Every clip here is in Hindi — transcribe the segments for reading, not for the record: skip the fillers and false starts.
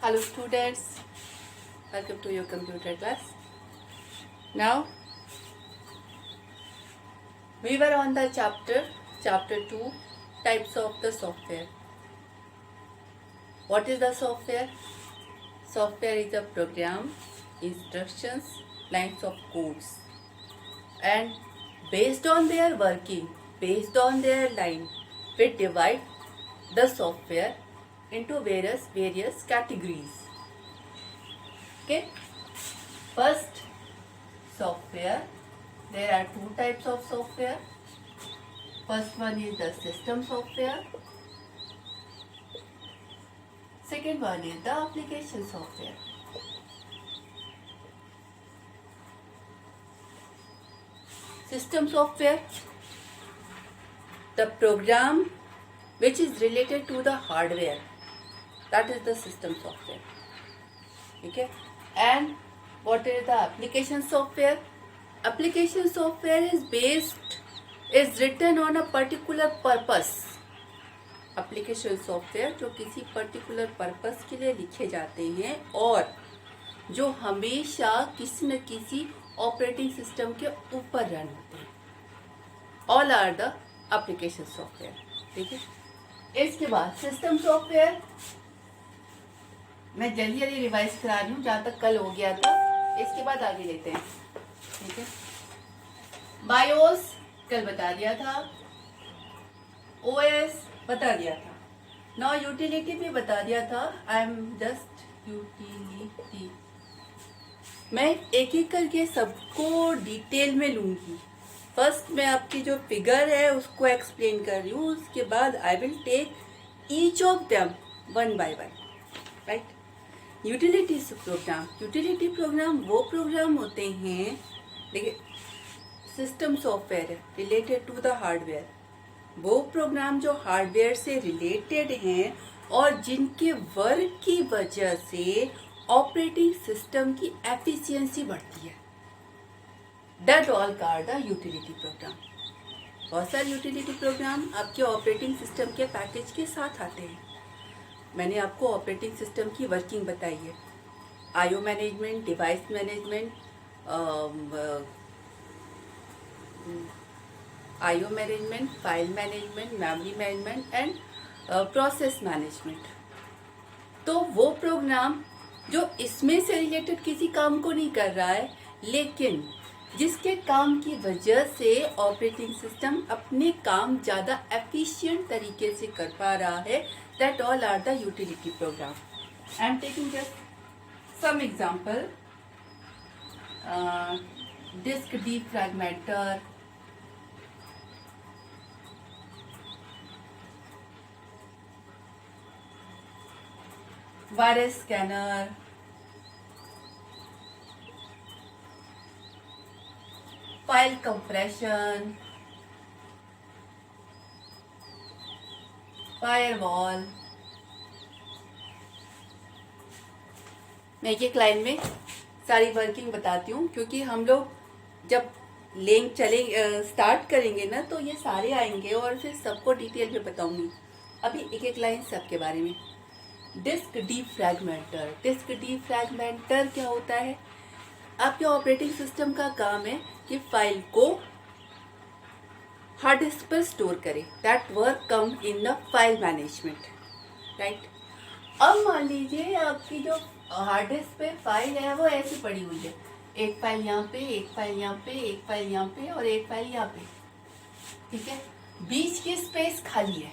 Hello students, welcome to your computer class. Now we were on the chapter 2, types of the software. What is the software? Software is a program, instructions, lines of codes, and based on their working, based on their line, we divide the software into various categories. Okay, first, software. There are two types of software. First one is the system software. Second one is the application software. System software, the program which is related to the hardware, that is the system software. Okay, and what is the application software? Application software is written on a particular purpose. Application software जो किसी पर्टिकुलर पर्पस के लिए लिखे जाते हैं और जो हमेशा किसी न किसी ऑपरेटिंग सिस्टम के ऊपर रन होते हैं. All are the application software. ठीक है, इसके बाद सिस्टम सॉफ्टवेयर मैं जल्दी रिवाइज करा रही हूँ जहाँ तक कल हो गया था. इसके बाद आगे लेते हैं. ठीक है, बायोस कल बता दिया था, ओएस बता दिया था, नौ यूटिलिटी भी बता दिया था. I am just utility. मैं एक एक करके सबको डिटेल में लूंगी. फर्स्ट मैं आपकी जो फिगर है उसको एक्सप्लेन कर रही हूँ, उसके बाद I will take each of them one by one. Right, utility program. Utility program वो प्रोग्राम होते हैं, देखिए सिस्टम सॉफ्टवेयर है रिलेटेड टू द हार्डवेयर. वो प्रोग्राम जो हार्डवेयर से रिलेटेड हैं और जिनके वर्क की वजह से ऑपरेटिंग सिस्टम की एफिशिएंसी बढ़ती है, that all car the utility programme. बहुत सारे यूटिलिटी प्रोग्राम आपके ऑपरेटिंग सिस्टम के पैकेज के साथ आते हैं. मैंने आपको ऑपरेटिंग सिस्टम की वर्किंग बताई है. IO management, device management, IO management, file management, memory management and process management. तो वो प्रोग्राम जो इसमें से रिलेटेड किसी काम को नहीं कर रहा है, लेकिन जिसके काम की वजह से ऑपरेटिंग सिस्टम अपने काम ज़्यादा एफिशिएंट तरीके से कर पा रहा है, that all are the utility program. I am taking just some example. Disk defragmenter, virus scanner, file compression, firewall. मैं एक लाइन में सारी वर्किंग बताती हूँ, क्योंकि हम लोग जब लिंक स्टार्ट करेंगे ना तो ये सारे आएंगे और फिर सबको डिटेल में बताऊंगी. अभी एक एक लाइन सबके बारे में. डिस्क डीफ्रैगमेंटर. डिस्क डीफ्रैगमेंटर क्या होता है? आपके ऑपरेटिंग सिस्टम का काम है कि फाइल को हार्ड डिस्क पर स्टोर करे. That work come in the file management. Right, अब मान लीजिए आपकी जो हार्ड डिस्क पे फाइल है वो ऐसी पड़ी हुई है. एक फाइल यहाँ पे, एक फाइल यहाँ पे, एक फाइल यहाँ पे और एक फाइल यहाँ पे. ठीक है, बीच की स्पेस खाली है,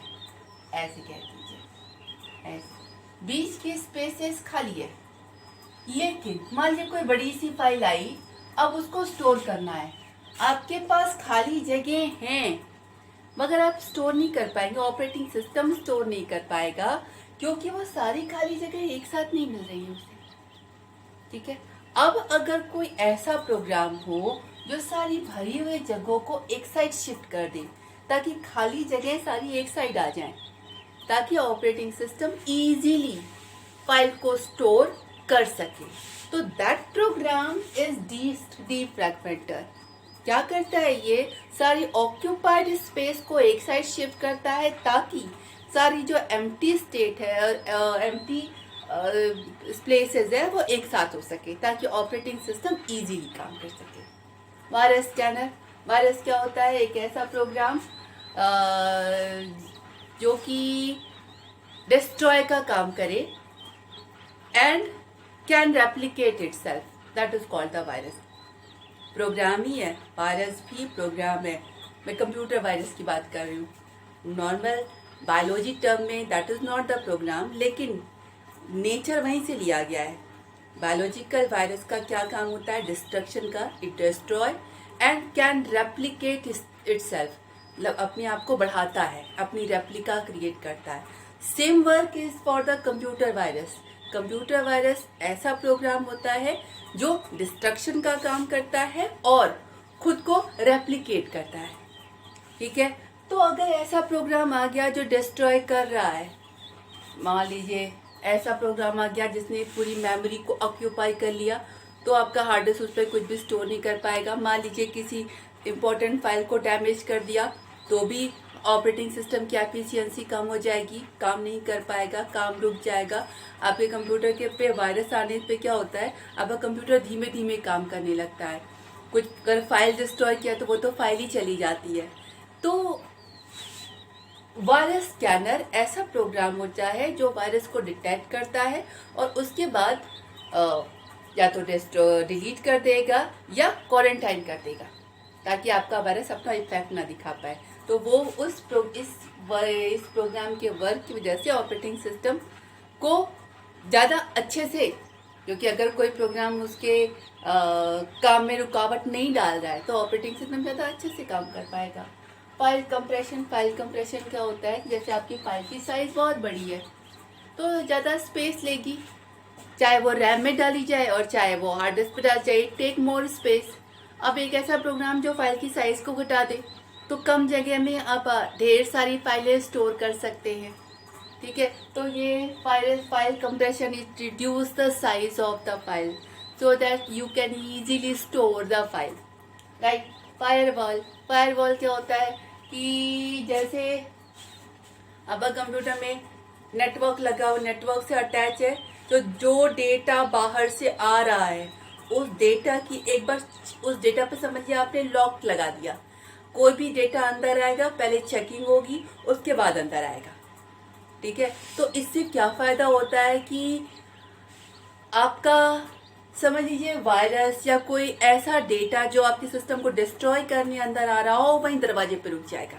ऐसे कह दीजिए. ऐसे बीच की स्पेसेस खाली है, लेकिन मान लीजिए कोई बड़ी सी फाइल आई, अब उसको स्टोर करना है. आपके पास खाली जगह हैं, मगर आप स्टोर नहीं कर पाएंगे, ऑपरेटिंग सिस्टम स्टोर नहीं कर पाएगा, क्योंकि वो सारी खाली जगह एक साथ नहीं मिल रही है उसे. ठीक है, अब अगर कोई ऐसा प्रोग्राम हो जो सारी भरी हुई जगहों को एक साइड शिफ्ट कर दे, ताकि खाली जगह सारी एक साइड आ जाए, ताकि ऑपरेटिंग सिस्टम इजीली फाइल को स्टोर कर सके, तो दैट प्रोग्राम इज डिस्क डीफ्रैगमेंटर. क्या करता है? ये सारी ऑक्यूपाइड स्पेस को एक साइड शिफ्ट करता है, ताकि सारी जो एम्प्टी स्टेट है, एम्प्टी प्लेसेस है वो एक साथ हो सके, ताकि ऑपरेटिंग सिस्टम इजीली काम कर सके। वायरस स्कैनर, वायरस क्या होता है? एक ऐसा प्रोग्राम जो कि डिस्ट्रॉय का काम करे and can replicate itself, that is called the virus. Program ही है, वायरस भी प्रोग्राम है। मैं कंप्यूटर वायरस की बात कर रही हूँ। नॉर्मल बायोलॉजी टर्म में that is not the program, लेकिन नेचर वहीं से लिया गया है। बायोलॉजिकल वायरस का क्या काम होता है? डिस्ट्रक्शन का। It destroy and can replicate itself, मतलब अपने आप को बढ़ाता है, अपनी रेप्लिका क्रिएट करता है। Same work is for the computer virus. Computer virus ऐसा प्रोग्राम होता है जो डिस्ट्रक्शन का काम करता है और खुद को रेप्लिकेट करता है। ठीक है, तो अगर ऐसा प्रोग्राम आ गया जो डिस्ट्रॉय कर रहा है, मान लीजिए ऐसा प्रोग्राम आ गया जिसने पूरी मेमोरी को ऑक्यूपाई कर लिया, तो आपका हार्ड डिस्क उस पर कुछ भी स्टोर नहीं कर पाएगा। मान लीजिए किसी इंपॉर्टेंट फाइल को डैमेज कर दिया, तो भी ऑपरेटिंग सिस्टम की एफिशिएंसी कम हो जाएगी, काम नहीं कर पाएगा, काम रुक जाएगा। आपके कंप्यूटर के पे वायरस आने पे क्या होता है? आपका कंप्यूटर धीमे धीमे काम करने लगता है। कुछ अगर फाइल डिस्ट्रॉय किया तो वो तो फाइल ही चली जाती है। तो वायरस स्कैनर ऐसा प्रोग्राम होता है जो वायरस को डिटेक्ट करता है और उसके बाद या तो डिलीट कर देगा या क्वारंटाइन कर देगा, ताकि आपका वायरस अपना इफेक्ट ना दिखा पाए। तो वो इस प्रोग्राम के वर्क की वजह से ऑपरेटिंग सिस्टम को ज़्यादा अच्छे से, क्योंकि अगर कोई प्रोग्राम उसके काम में रुकावट नहीं डाल रहा है तो ऑपरेटिंग सिस्टम ज़्यादा अच्छे से काम कर पाएगा। फाइल कंप्रेशन, फाइल कंप्रेशन क्या होता है? जैसे आपकी फाइल की साइज़ बहुत बड़ी है तो ज़्यादा स्पेस लेगी, चाहे वो रैम में डाली जाए और चाहे वो हार्ड डिस्क पर डाली जाए, टेक मोर स्पेस। अब एक ऐसा प्रोग्राम जो फाइल की साइज़ को घटा दे तो कम जगह में आप ढेर सारी फाइलें स्टोर कर सकते हैं। ठीक है, तो ये file compression is reduce the size of the file so that you can easily store the file, right. Firewall क्या होता है कि जैसे अब कंप्यूटर में नेटवर्क लगा हो, नेटवर्क से अटैच है, तो जो डेटा बाहर से आ रहा है उस डेटा की एक बार उस डेटा पे समझिए आपने लॉक लगा दिया। कोई भी डेटा अंदर आएगा, पहले चेकिंग होगी, उसके बाद अंदर आएगा। ठीक है, तो इससे क्या फायदा होता है कि आपका समझ लीजिए वायरस या कोई ऐसा डेटा जो आपके सिस्टम को डिस्ट्रॉय करने अंदर आ रहा हो, वहीं दरवाजे पे रुक जाएगा।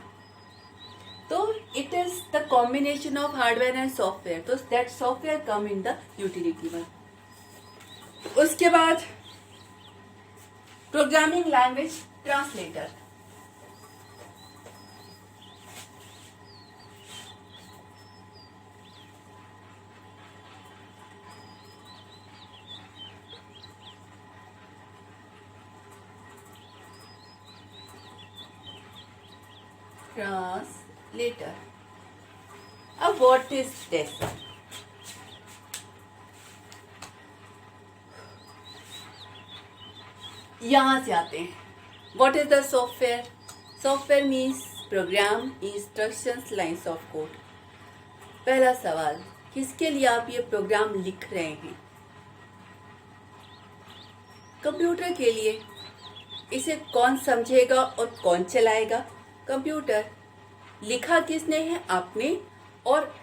तो it is the combination of hardware and software, तो that software come in the utility one. उसके बाद प्रोग्रामिंग लैंग्वेज ट्रांसलेटर। ट्रांसलेटर, अब व्हाट इज दिस? यहां से आते हैं। What is the software? Software means program, instructions, lines of code. पहला सवाल, किसके लिए आप ये प्रोग्राम लिख रहे हैं? कंप्यूटर के लिए। इसे कौन समझेगा और कौन चलाएगा? कंप्यूटर। लिखा किसने है? आपने। और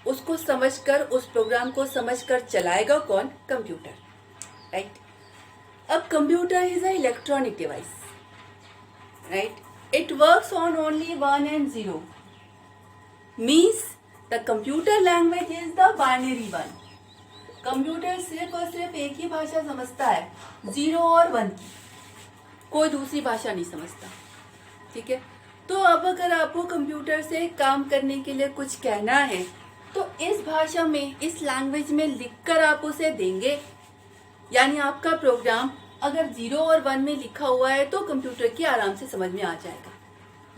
उसको समझकर, उस प्रोग्राम को समझकर चलाएगा कौन? Computer, right. अब computer is a electronic device, right. It works on only 1 and 0, means the computer language is the binary one. Computer सिर्फ और सिर्फ एक ही भाषा समझता है, 0 और 1 की, कोई दूसरी भाषा नहीं समझता। ठीक है, तो अब अगर आपको कंप्यूटर से काम करने के लिए कुछ कहना है तो इस भाषा में, इस लैंग्वेज में लिखकर आप उसे देंगे। यानी आपका प्रोग्राम अगर 0 और 1 में लिखा हुआ है तो कंप्यूटर की आराम से समझ में आ जाएगा,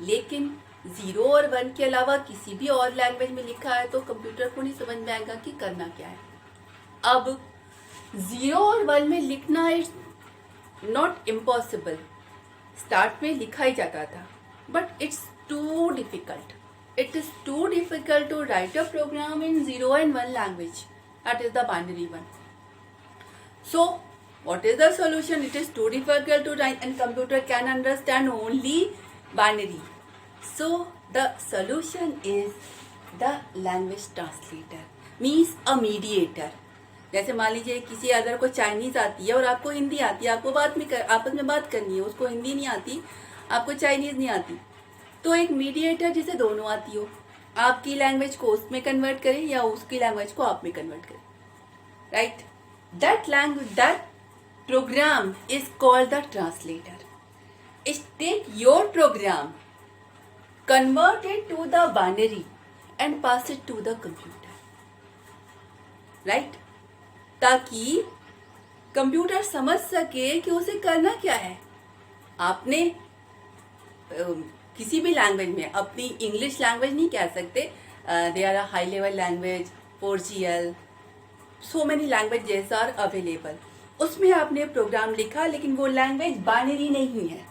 लेकिन 0 और 1 के अलावा किसी भी और लैंग्वेज में लिखा है तो कंप्यूटर को नहीं समझ में आएगा कि करना क्या है। अब 0 और 1 में लिखना इज नॉट इम्पॉसिबल, स्टार्ट में लिखा ही जाता था, but it's too difficult. It is too difficult to write a program in 0 and 1 language. that is the binary one. So what is the solution? It is too difficult to write and computer can understand only binary. So the solution is the language translator, means a mediator. जैसे मान लीजिए किसी अदर को चाइनीज आती है और आपको हिंदी आती है, आपको आपस में बात करनी है, उसको हिंदी नहीं आती, आपको चाइनीज नहीं आती, तो एक मीडिएटर जिसे दोनों आती हो, आपकी लैंग्वेज को उसमें कन्वर्ट करे या उसकी लैंग्वेज को आप में कन्वर्ट करे, right? That program is called the translator. Take your program, convert it to the binary and pass it to the computer, right? ताकि कंप्यूटर समझ सके कि उसे करना क्या है. आपने किसी भी लैंग्वेज में अपनी इंग्लिश लैंग्वेज नहीं कह सकते. They are a high level language, 4GL, so many languages are available. उसमें आपने प्रोग्राम लिखा लेकिन वो लैंग्वेज बाइनरी नहीं है,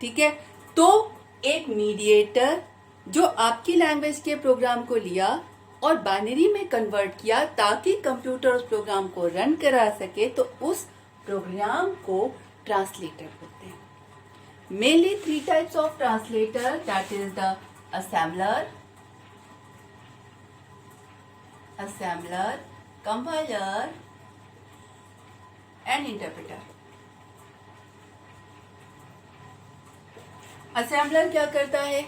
ठीक है? तो एक मीडिएटर जो आपकी लैंग्वेज के प्रोग्राम को लिया और बाइनरी में कन्वर्ट किया ताकि कंप्यूटर उस प्रोग्राम को रन करा सके, तो उस प्रोग्राम को ट्रांसलेटर बोलते हैं. Mainly 3 types of translator, that is the assembler, compiler and interpreter. Assembler क्या करता है?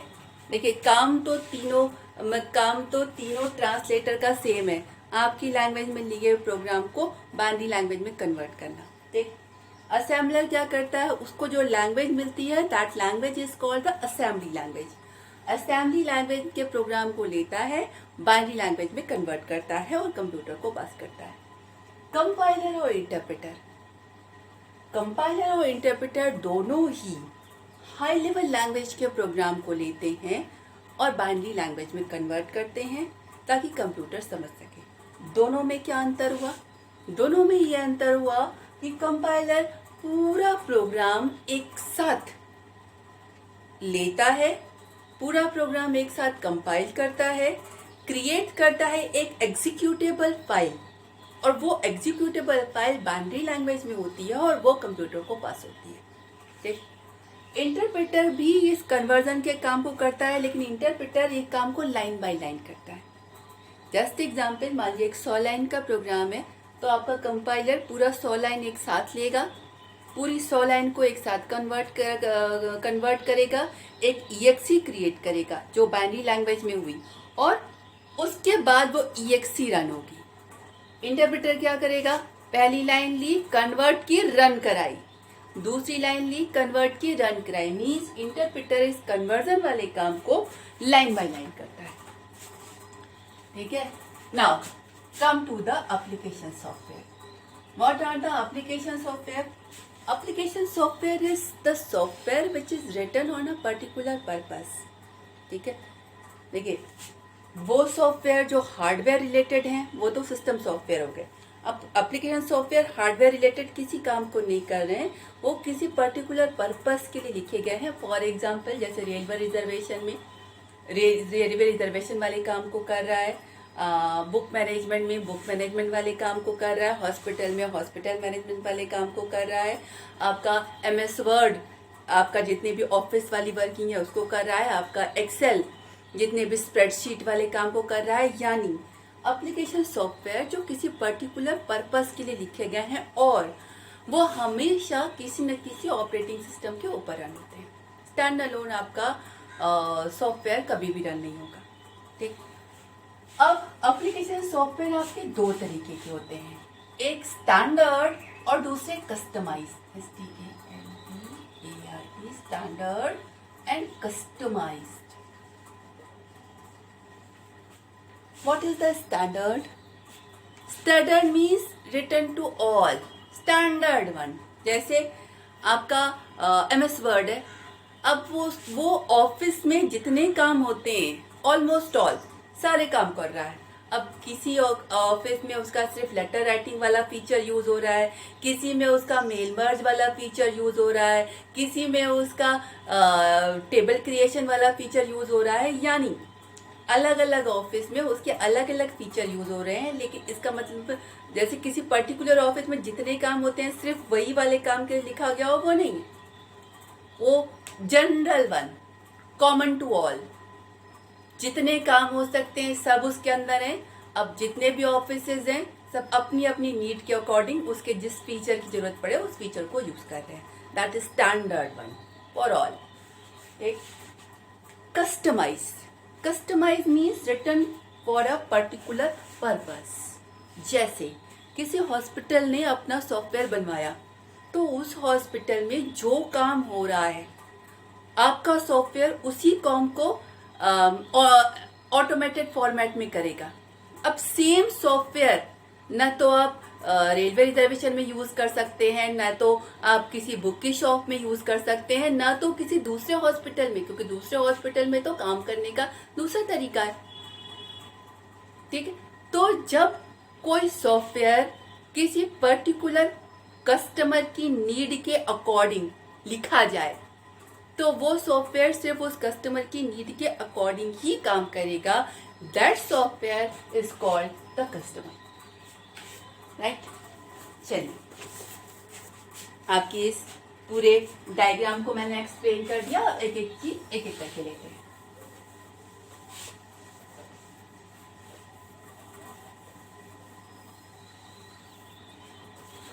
देखिए, काम तो तीनों ट्रांसलेटर का सेम है. आपकी लैंग्वेज में लिए हुए प्रोग्राम को बाइनरी लैंग्वेज में कन्वर्ट करना. ठीक, असेंबलर क्या करता है? उसको जो लैंग्वेज मिलती है, that language is called the assembly language. Assembly language के प्रोग्राम को लेता है, बाइनरी लैंग्वेज में कन्वर्ट करता है और कंप्यूटर को पास करता है. कंपाइलर और इंटरप्रेटर दोनों ही हाई लेवल लैंग्वेज के प्रोग्राम को लेते हैं और बाइनरी लैंग्वेज में कन्वर्ट करते हैं ताकि कंप्यूटर समझ सके. दोनों में क्या अंतर हुआ? दोनों में ये अंतर हुआ कि कंपाइलर पूरा प्रोग्राम एक साथ लेता है, पूरा प्रोग्राम एक साथ कंपाइल करता है, क्रिएट करता है एक एग्जीक्यूटेबल फाइल, और वो एग्जीक्यूटेबल फाइल बाइनरी लैंग्वेज में होती है और वो कंप्यूटर को पास होती है. ठीक, इंटरप्रेटर भी इस कन्वर्जन के काम को करता है, लेकिन इंटरप्रेटर एक काम को लाइन बाय लाइन करता है. जस्ट एग्जांपल, मान लीजिए एक 100 लाइन का प्रोग्राम है, तो आपका कंपाइलर पूरा 100 लाइन एक साथ लेगा, पूरी 100 लाइन को एक साथ कन्वर्ट करेगा, एक EXE क्रिएट करेगा जो बाइनरी लैंग्वेज में हुई, और उसके बाद वो EXE रन होगी. इंटरप्रेटर क्या करेगा? पहली लाइन ली, कन्वर्ट की, रन कराई, दूसरी लाइन ली, कन्वर्ट की, रन कराई. मीन्स इंटरप्रेटर इस कन्वर्जन वाले काम को लाइन बाय लाइन करता है. ठीक है? Now come to the application software. What are the application software? Application software is the software which is written on a particular purpose. ठीक है? देखिए, वो सॉफ्टवेयर जो हार्डवेयर रिलेटेड हैं वो तो सिस्टम सॉफ्टवेयर हो गए. अब एप्लीकेशन सॉफ्टवेयर हार्डवेयर रिलेटेड किसी काम को नहीं कर रहे हैं, वो किसी पर्टिकुलर पर्पस के लिए लिखे गए हैं. फॉर एग्जांपल, जैसे रेलवे रिजर्वेशन वाले काम को कर रहा है, बुक मैनेजमेंट में बुक मैनेजमेंट वाले काम को कर रहा है, हॉस्पिटल में हॉस्पिटल मैनेजमेंट वाले काम को कर रहा है, आपका MS वर्ड, आपका जितने भी ऑफिस वाली वर्किंग है उसको कर रहा है, आपका एक्सेल जितने भी स्प्रेडशीट वाले काम को कर रहा है. यानी एप्लीकेशन सॉफ्टवेयर जो किसी पर्टिकुलर पर्पस के लिए लिखे गए हैं और वो हमेशा किसी न किसी ऑपरेटिंग सिस्टम के ऊपर रन होते हैं. स्टैंड अलोन आपका सॉफ्टवेयर कभी भी रन नहीं होगा. ठीक, अब एप्लीकेशन सॉफ्टवेयर आपके 2 तरीके के होते हैं, एक स्टैंडर्ड और दूसरे customise. STANDARD, standard and customised. What is the standard? Standard means written to all. Standard one. जैसे आपका MS वर्ड है, अब वो ऑफिस में जितने काम होते हैं ऑलमोस्ट ऑल सारे काम कर रहा है. अब किसी ऑफिस में उसका सिर्फ लेटर राइटिंग वाला फीचर यूज हो रहा है, किसी में उसका मेल मर्ज वाला फीचर यूज हो रहा है, किसी में उसका टेबल क्रिएशन वाला फीचर यूज हो रहा है. यानी अलग अलग ऑफिस में उसके अलग अलग फीचर यूज हो रहे हैं, लेकिन इसका मतलब जैसे किसी पर्टिकुलर ऑफिस में जितने काम होते हैं सिर्फ वही वाले काम के लिए लिखा गया हो, वो नहीं, वो general one, common to all, जितने काम हो सकते हैं सब उसके अंदर है। अब जितने भी ऑफिसेज हैं सब अपनी अपनी नीड के अकॉर्डिंग उसके जिस फीचर की जरूरत पड़े उस फीचर को यूज कर रहे हैं। That is standard one for all. एक customize, customize means written for a particular purpose. जैसे किसी हॉस्पिटल ने अपना सॉफ्टवेयर बनवाया, तो उस हॉस्पिटल में जो काम हो रहा है आपका सॉफ्टवेयर उसी काम को ऑटोमेटेड फॉर्मेट में करेगा। अब सेम सॉफ्टवेयर न तो आप रेलवे रिजर्वेशन में यूज कर सकते हैं, न तो आप किसी बुक की शॉप में यूज कर सकते हैं, न तो किसी दूसरे हॉस्पिटल में, क्योंकि दूसरे हॉस्पिटल में तो काम करने का दूसरा तरीका है। ठीक है, तो जब कोई सॉफ्टवेयर किसी पर्टिकुलर कस्टमर की नीड के अकॉर्डिंग लिखा जाए, तो वो सॉफ्टवेयर सिर्फ उस कस्टमर की नीड के अकॉर्डिंग ही काम करेगा। That software is called the customer, right. चलिए, आपकी इस पूरे डायग्राम को मैंने एक्सप्लेन कर दिया, एक एक चीज एक एक करके लेते हैं।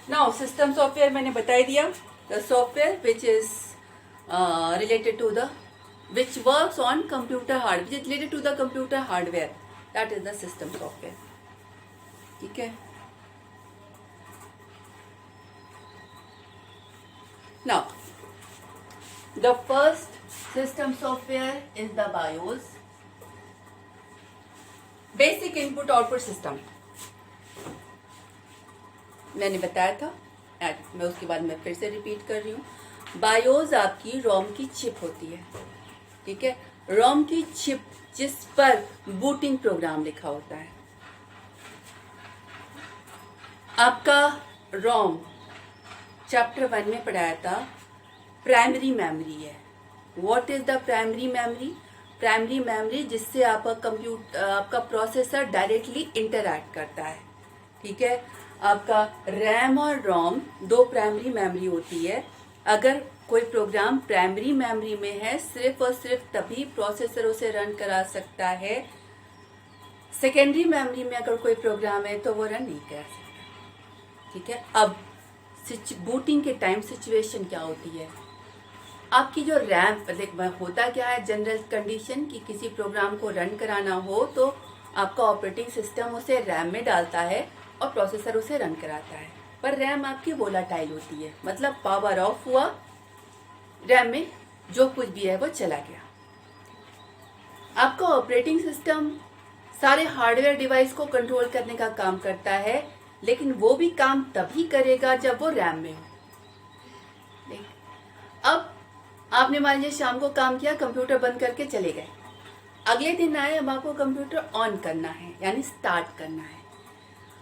नाउ सिस्टम सॉफ्टवेयर मैंने बता दिया, the software which is related to the which works on computer hardware, which is related to the computer hardware, that is the system software. ठीक है, now the first system software is the BIOS, basic input output system. मैंने बताया था, मैं उसके बाद मैं फिर से रिपीट कर रही हूँ। बायोस आपकी रोम की चिप होती है, ठीक है, रोम की चिप जिस पर बूटिंग प्रोग्राम लिखा होता है। आपका रोम चैप्टर 1 में पढ़ाया था प्राइमरी मेमोरी है। What is the primary memory? Primary memory जिससे आपका प्रोसेसर डायरेक्टली इंटरैक्ट करता है। ठीक है, आपका रैम और रोम दो प्राइमरी मेमोरी होती है। अगर कोई प्रोग्राम प्राइमरी मेमोरी में है सिर्फ और सिर्फ तभी प्रोसेसर उसे रन करा सकता है। सेकेंडरी मेमोरी में अगर कोई प्रोग्राम है तो वो रन नहीं करा सकता। ठीक है, अब बूटिंग के टाइम सिचुएशन क्या होती है? आपकी जो रैम होता क्या है, जनरल कंडीशन कि किसी प्रोग्राम को रन कराना हो तो आपका ऑपरेटिंग सिस्टम उसे रैम में डालता है और प्रोसेसर उसे रन कराता है। पर रैम आपकी वोलाटाइल होती है, मतलब पावर ऑफ हुआ, रैम में जो कुछ भी है वो चला गया। आपका ऑपरेटिंग सिस्टम सारे हार्डवेयर डिवाइस को कंट्रोल करने का काम करता है, लेकिन वो भी काम तभी करेगा जब वो रैम में हो। अब आपने मान लीजिए शाम को काम किया, कंप्यूटर बंद करके चले गए, अगले दिन आए, अब आपको कंप्यूटर ऑन करना है, यानी स्टार्ट करना है।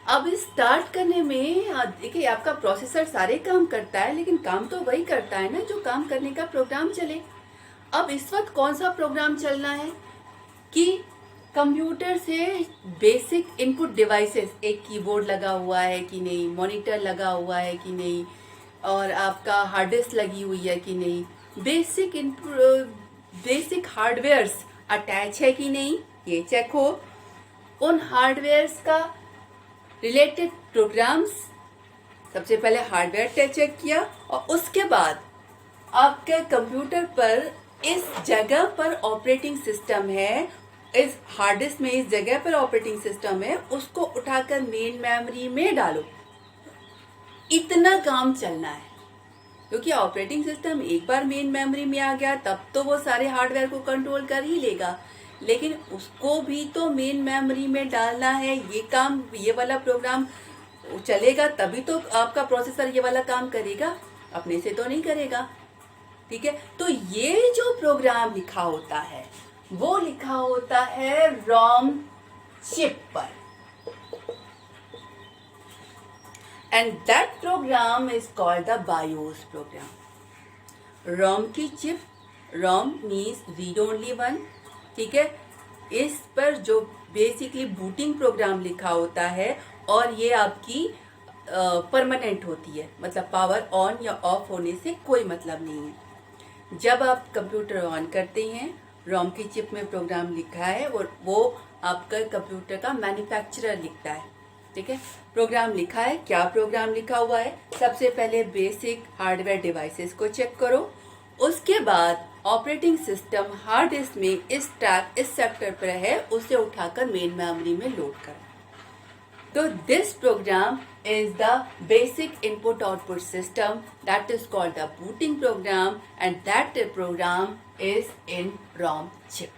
अब स्टार्ट करने में देखिए आपका प्रोसेसर सारे काम करता है, लेकिन काम तो वही करता है ना जो काम करने का प्रोग्राम चले। अब इस वक्त कौन सा प्रोग्राम चलना है कि कंप्यूटर से बेसिक इनपुट डिवाइसेस, एक कीबोर्ड लगा हुआ है कि नहीं, मॉनिटर लगा हुआ है कि नहीं, और आपका हार्ड डिस्क लगी हुई है कि नहीं, बेसिक हार्डवेयर्स अटैच है कि नहीं, ये चेक हो। उन हार्डवेयर्स का रिलेटेड प्रोग्राम्स, सबसे पहले हार्डवेयर चेक किया और उसके बाद आपके कंप्यूटर पर इस जगह पर ऑपरेटिंग सिस्टम है, इस हार्ड डिस्क में इस जगह पर ऑपरेटिंग सिस्टम है, उसको उठाकर मेन मेमोरी में डालो। इतना काम चलना है, क्योंकि ऑपरेटिंग सिस्टम एक बार मेन मेमोरी में आ गया तब तो वो सारे हार्डवेयर को कंट्रोल कर ही लेगा, लेकिन उसको भी तो मेन मेमोरी में डालना है। ये काम, ये वाला प्रोग्राम चलेगा तभी तो आपका प्रोसेसर ये वाला काम करेगा, अपने से तो नहीं करेगा। ठीक है, तो ये जो प्रोग्राम लिखा होता है वो लिखा होता है रोम चिप पर, and that program is called the BIOS program. ROM की chip, ROM means read only one, ठीक है, इस पर जो बेसिकली बूटिंग प्रोग्राम लिखा होता है और ये आपकी परमानेंट होती है, मतलब पावर ऑन या ऑफ होने से कोई मतलब नहीं है। जब आप कंप्यूटर ऑन करते हैं, रोम की चिप में प्रोग्राम लिखा है और वो आपका कंप्यूटर का मैन्युफैक्चरर लिखता है, ठीक है। प्रोग्राम लिखा है, क्या प्रोग्राम लिखा हुआ है? सबसे पहले बेसिक हार्डवेयर डिवाइसेस को चेक करो, उसके बाद ऑपरेटिंग सिस्टम हार्ड डिस्क में इस ट्रैक इस सेक्टर पर है, उसे उठाकर मेन मेमोरी में लोड करो। तो this program is the basic input output system that is called the booting program, and that program is in ROM chip.